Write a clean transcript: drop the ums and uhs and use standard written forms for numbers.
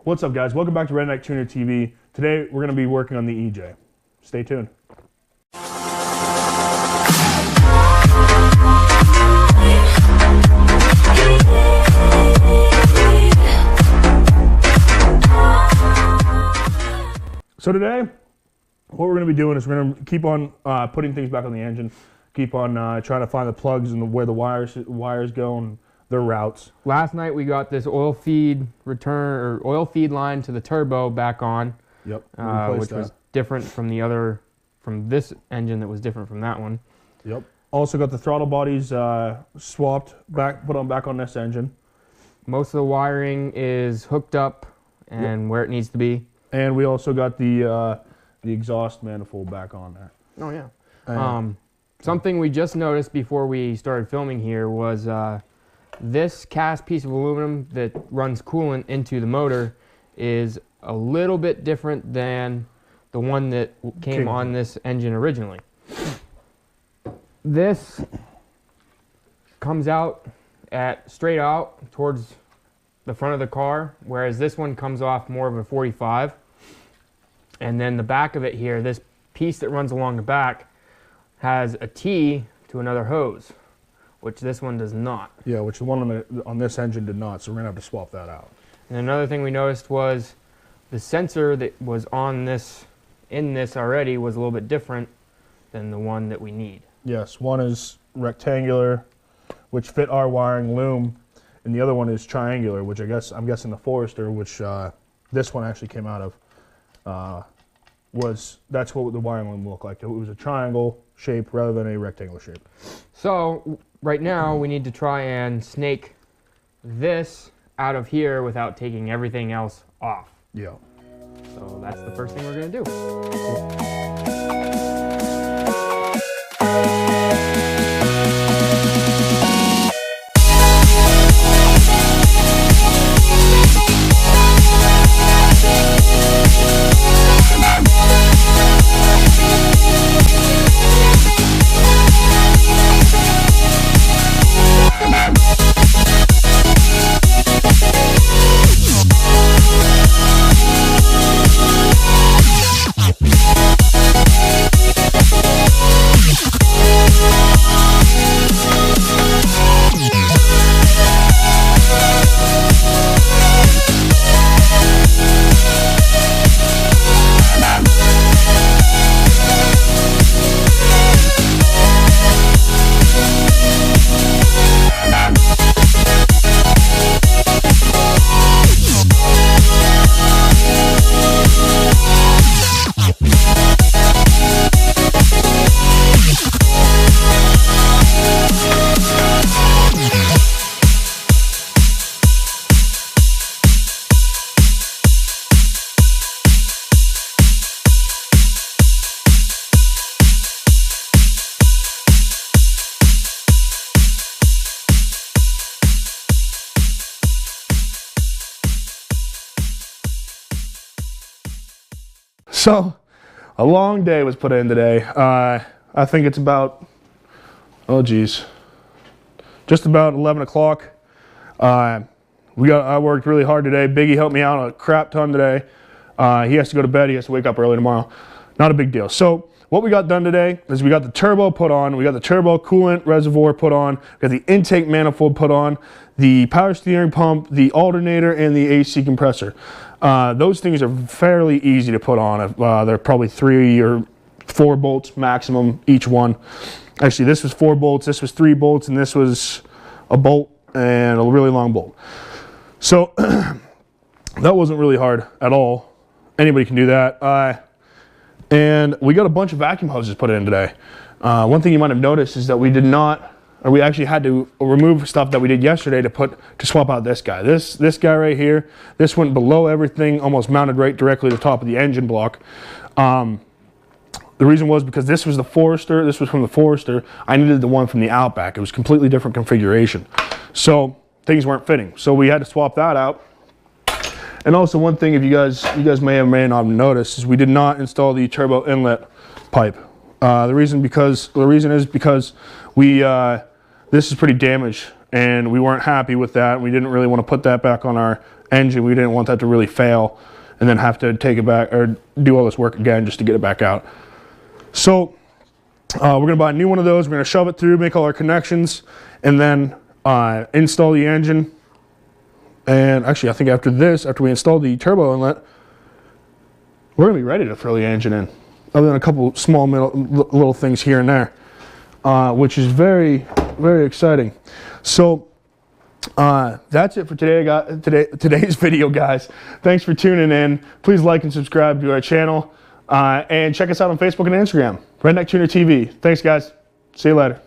What's up, guys? Welcome back to RedneckTunerTV. Today we're going to be working on the EJ. Stay tuned. So today, what we're going to be doing is we're going to keep on putting things back on the engine, keep on trying to find the plugs and where the wires go and their routes. Last night we got this oil feed line to the turbo back on. Yep. Which was different from from this engine that was different from that one. Yep. Also got the throttle bodies swapped back, put on back on this engine. Most of the wiring is hooked up and where it needs to be. And we also got the exhaust manifold back on there. Oh yeah. Something we just noticed before we started filming here was this cast piece of aluminum that runs coolant into the motor is a little bit different than the one that came on this engine originally. This comes out straight out towards the front of the car, whereas this one comes off more of a 45. And then the back of it here, this piece that runs along the back has a T to another hose, which this one does not. Yeah, which the one on this engine did not, so we're going to have to swap that out. And another thing we noticed was the sensor that was on this, in this already, was a little bit different than the one that we need. Yes, one is rectangular, which fit our wiring loom, and the other one is triangular, which I'm guessing the Forester, which this one actually came out of, that's what the wiring loom looked like. It was a triangle shape rather than a rectangular shape. So right now we need to try and snake this out of here without taking everything else off. Yeah. So that's the first thing we're going to do. Cool. So, a long day was put in today. I think it's about, just about 11 o'clock. I worked really hard today. Biggy helped me out a crap ton today. He has to go to bed. He has to wake up early tomorrow. Not a big deal. So, what we got done today is we got the turbo put on. We got the turbo coolant reservoir put on. We got the intake manifold put on. The power steering pump, the alternator, and the AC compressor. Those things are fairly easy to put on. They're probably 3 or 4 bolts maximum each one. Actually, this was 4 bolts, this was 3 bolts, and this was a bolt and a really long bolt. So that wasn't really hard at all. Anybody can do that. And we got a bunch of vacuum hoses put in today. One thing you might have noticed is that we actually had to remove stuff that we did yesterday to swap out this guy. This guy right here, this went below everything, almost mounted right directly to the top of the engine block. The reason was because this was the Forester, this was from the Forester. I needed the one from the Outback. It was completely different configuration. So things weren't fitting. So we had to swap that out. And also one thing, if you guys may or may not have noticed, is we did not install the turbo inlet pipe. The reason is because this is pretty damaged, and we weren't happy with that. We didn't really want to put that back on our engine. We didn't want that to really fail and then have to take it back or do all this work again just to get it back out. So we're gonna buy a new one of those. We're gonna shove it through, make all our connections, and then install the engine. And actually, I think after this, after we install the turbo inlet, we're gonna be ready to throw the engine in, other than a couple small little things here and there, which is very, very exciting. So that's it for today's video, guys. Thanks for tuning in. Please like and subscribe to our channel, and check us out on Facebook and Instagram, RedneckTunerTV. Thanks, guys. See you later.